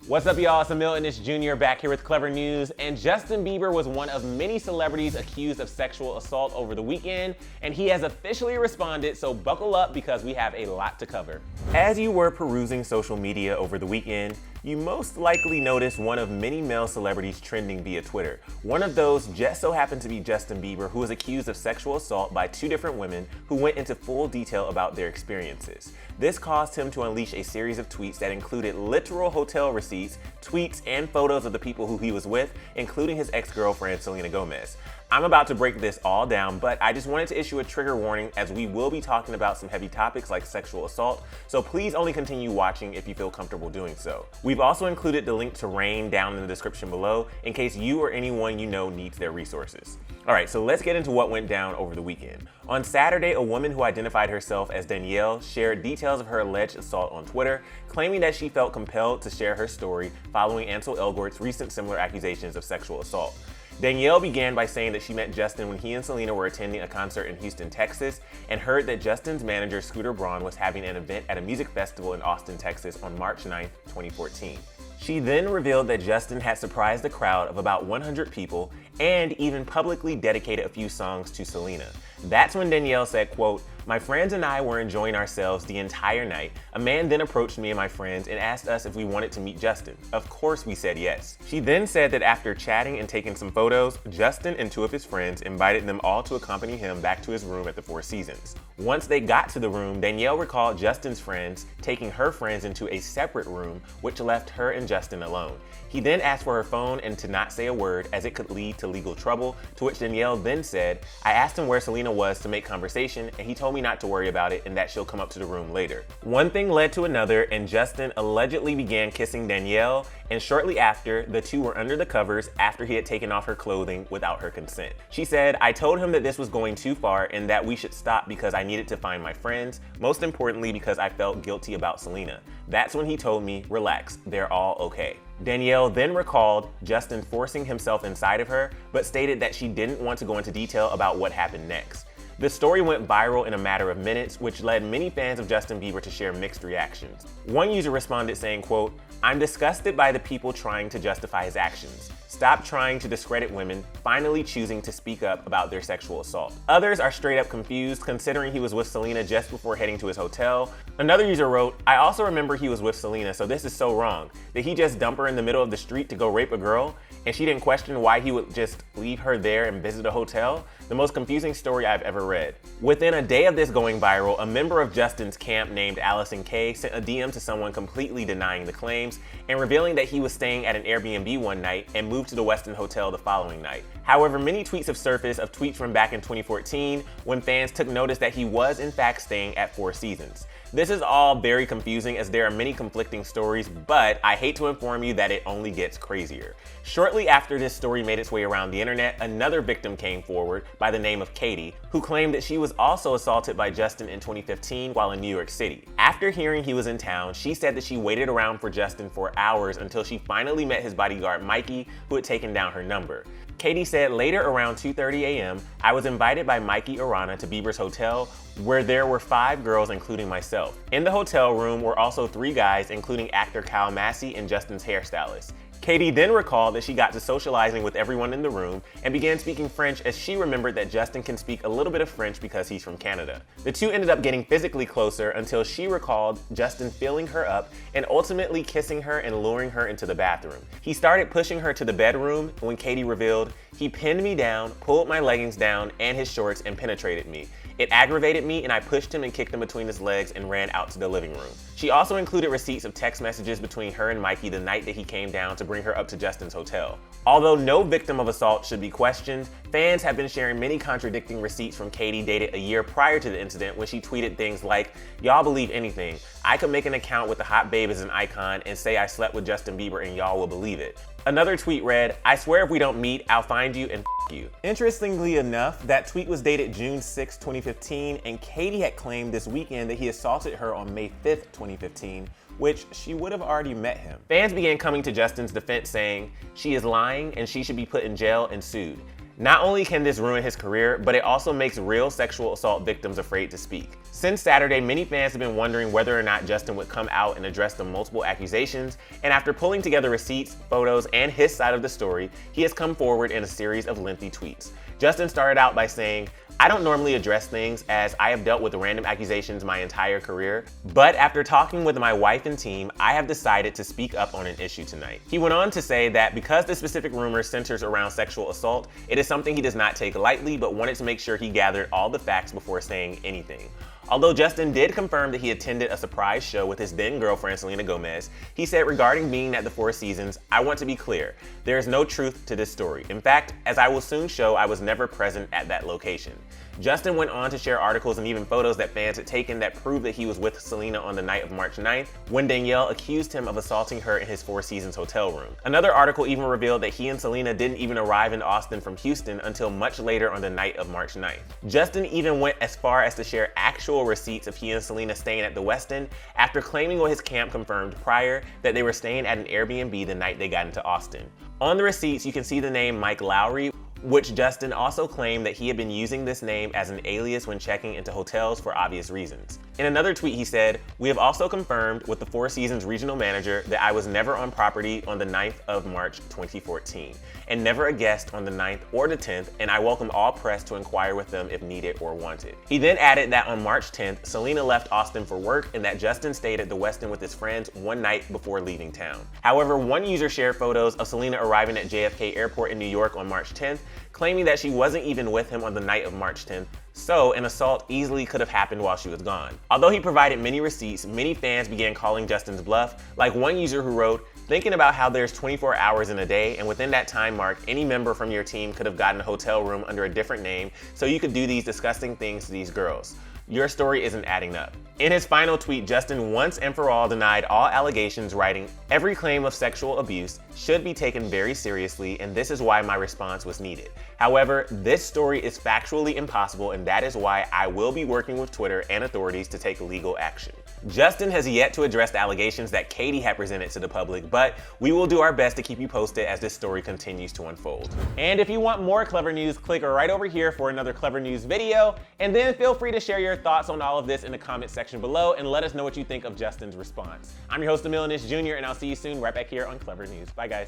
What's up, y'all? It's Emile Ennis Jr. back here with Clevver News. And Justin Bieber was one of many celebrities accused of sexual assault over the weekend, and he has officially responded, so buckle up because we have a lot to cover. As you were perusing social media over the weekend, you most likely noticed one of many male celebrities trending via Twitter. One of those just so happened to be Justin Bieber, who was accused of sexual assault by two different women who went into full detail about their experiences. This caused him to unleash a series of tweets that included literal hotel receipts, tweets, and photos of the people who he was with, including his ex-girlfriend, Selena Gomez. I'm about to break this all down, but I just wanted to issue a trigger warning as we will be talking about some heavy topics like sexual assault, so please only continue watching if you feel comfortable doing so. We've also included the link to Rain down in the description below in case you or anyone you know needs their resources. Alright, so let's get into what went down over the weekend. On Saturday, a woman who identified herself as Danielle shared details of her alleged assault on Twitter, claiming that she felt compelled to share her story following Ansel Elgort's recent similar accusations of sexual assault. Danielle began by saying that she met Justin when he and Selena were attending a concert in Houston, Texas, and heard that Justin's manager, Scooter Braun, was having an event at a music festival in Austin, Texas on March 9, 2014. She then revealed that Justin had surprised a crowd of about 100 people and even publicly dedicated a few songs to Selena. That's when Danielle said, quote, "My friends and I were enjoying ourselves the entire night. A man then approached me and my friends and asked us if we wanted to meet Justin. Of course we said yes." She then said that after chatting and taking some photos, Justin and two of his friends invited them all to accompany him back to his room at the Four Seasons. Once they got to the room, Danielle recalled Justin's friends taking her friends into a separate room, which left her and Justin alone. He then asked for her phone and to not say a word as it could lead to legal trouble, to which Danielle then said, "I asked him where Selena was to make conversation and he told me not to worry about it and that she'll come up to the room later." One thing led to another and Justin allegedly began kissing Danielle, and shortly after, the two were under the covers after he had taken off her clothing without her consent. She said, "I told him that this was going too far and that we should stop because I needed to find my friends, most importantly because I felt guilty about Selena. That's when he told me, relax, they're all okay." Danielle then recalled Justin forcing himself inside of her, but stated that she didn't want to go into detail about what happened next. The story went viral in a matter of minutes, which led many fans of Justin Bieber to share mixed reactions. One user responded saying, quote, "I'm disgusted by the people trying to justify his actions. Stop trying to discredit women, finally choosing to speak up about their sexual assault." Others are straight up confused considering he was with Selena just before heading to his hotel. Another user wrote, "I also remember he was with Selena, so this is so wrong. Did he just dump her in the middle of the street to go rape a girl? And she didn't question why he would just leave her there and visit a hotel? The most confusing story I've ever read." Within a day of this going viral, a member of Justin's camp named Allison K sent a DM to someone completely denying the claims and revealing that he was staying at an Airbnb one night and moved to the Westin Hotel the following night. However, many tweets have surfaced of tweets from back in 2014 when fans took notice that he was in fact staying at Four Seasons. This is all very confusing as there are many conflicting stories, but I hate to inform you that it only gets crazier. Shortly after this story made its way around the internet, another victim came forward by the name of Katie, who claimed that she was also assaulted by Justin in 2015 while in New York City. After hearing he was in town, she said that she waited around for Justin for hours until she finally met his bodyguard Mikey, who had taken down her number. Katie said later around 2:30 a.m., "I was invited by Mikey Arana to Bieber's hotel, where there were 5 girls including myself. In the hotel room were also 3 guys including actor Kyle Massey and Justin's hairstylist." Katie then recalled that she got to socializing with everyone in the room and began speaking French as she remembered that Justin can speak a little bit of French because he's from Canada. The two ended up getting physically closer until she recalled Justin feeling her up and ultimately kissing her and luring her into the bathroom. He started pushing her to the bedroom when Katie revealed, "He pinned me down, pulled my leggings down and his shorts and penetrated me. It aggravated me and I pushed him and kicked him between his legs and ran out to the living room." She also included receipts of text messages between her and Mikey the night that he came down to bring her up to Justin's hotel. Although no victim of assault should be questioned, fans have been sharing many contradicting receipts from Katie dated a year prior to the incident when she tweeted things like, "Y'all believe anything. I could make an account with the hot babe as an icon and say I slept with Justin Bieber and y'all will believe it." Another tweet read, "I swear if we don't meet, I'll find you and you." Interestingly enough, that tweet was dated June 6, 2015, and Katie had claimed this weekend that he assaulted her on May 5th, 2015, which she would have already met him. Fans began coming to Justin's defense saying, "She is lying and she should be put in jail and sued." Not only can this ruin his career, but it also makes real sexual assault victims afraid to speak. Since Saturday, many fans have been wondering whether or not Justin would come out and address the multiple accusations, and after pulling together receipts, photos, and his side of the story, he has come forward in a series of lengthy tweets. Justin started out by saying, "I don't normally address things as I have dealt with random accusations my entire career, but after talking with my wife and team, I have decided to speak up on an issue tonight." He went on to say that because the specific rumor centers around sexual assault, it is something he does not take lightly, but wanted to make sure he gathered all the facts before saying anything. Although Justin did confirm that he attended a surprise show with his then-girlfriend Selena Gomez, he said regarding being at the Four Seasons, "I want to be clear, there is no truth to this story. In fact, as I will soon show, I was never present at that location." Justin went on to share articles and even photos that fans had taken that proved that he was with Selena on the night of March 9th, when Danielle accused him of assaulting her in his Four Seasons hotel room. Another article even revealed that he and Selena didn't even arrive in Austin from Houston until much later on the night of March 9th. Justin even went as far as to share actual receipts of he and Selena staying at the Westin after claiming what his camp confirmed prior that they were staying at an Airbnb the night they got into Austin. On the receipts, you can see the name Mike Lowry, which Justin also claimed that he had been using this name as an alias when checking into hotels for obvious reasons. In another tweet, he said, "We have also confirmed with the Four Seasons regional manager that I was never on property on the 9th of March 2014, and never a guest on the 9th or the 10th, and I welcome all press to inquire with them if needed or wanted." He then added that on March 10th, Selena left Austin for work and that Justin stayed at the Westin with his friends one night before leaving town. However, one user shared photos of Selena arriving at JFK Airport in New York on March 10th, claiming that she wasn't even with him on the night of March 10th, so an assault easily could have happened while she was gone. Although he provided many receipts, many fans began calling Justin's bluff, like one user who wrote, "Thinking about how there's 24 hours in a day, and within that time mark, any member from your team could have gotten a hotel room under a different name, so you could do these disgusting things to these girls. Your story isn't adding up." In his final tweet, Justin once and for all denied all allegations, writing, "Every claim of sexual abuse should be taken very seriously, and this is why my response was needed. However, this story is factually impossible, and that is why I will be working with Twitter and authorities to take legal action." Justin has yet to address the allegations that Katie had presented to the public, but we will do our best to keep you posted as this story continues to unfold. And if you want more Clevver News, click right over here for another Clevver News video, and then feel free to share your thoughts on all of this in the comment section below and let us know what you think of Justin's response. I'm your host, Emile Jr., and I'll see you soon right back here on Clevver News. Bye, guys.